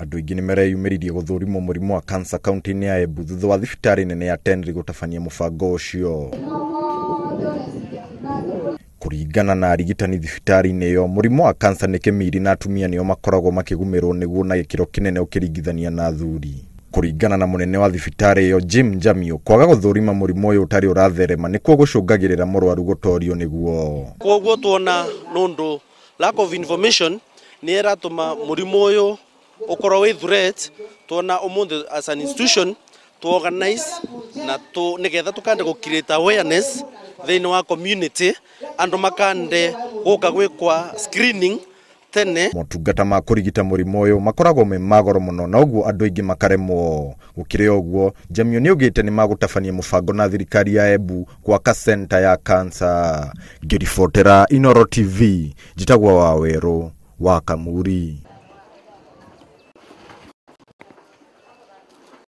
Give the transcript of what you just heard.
Andu aingi nimeyumiririe guthurimwo murimu wa cancer county-ini ya Embu thutha wa thibitari nene ya tene gutabania mubango ucio. Kuringana na arigitani thibitari-ini iyo, murimu wa cancer ni kimiri na atumia nio makoragwo makigumirwo niguo na gikiro kinene ukiringithania na athuri. Kuringana na munene wa thibitari iyo Jim Jamio, kwaga guthurima murimu uyu utari uratherema nikuo gucungagirira murwaru gutorio niguo. Koguo tuona nundu lack of information ni eratuma murimu uyu ukorwo wi threat. Tuona umuthi as an institution to organize na to nigetha tukande go create awareness thini wa community, andu makande guka gwikwa screening tene. Motungata ma kurigita murimu uyu makoragwo me magoro muno na uguo andu aingi makaremwo. Gukire uguo, Jamio ni ugite ni magutabania mubango na thirikari ya Embu gwaka center ya cancer. Ngiribotera Inoro TV, njitagwo Waweru wa Kamuri.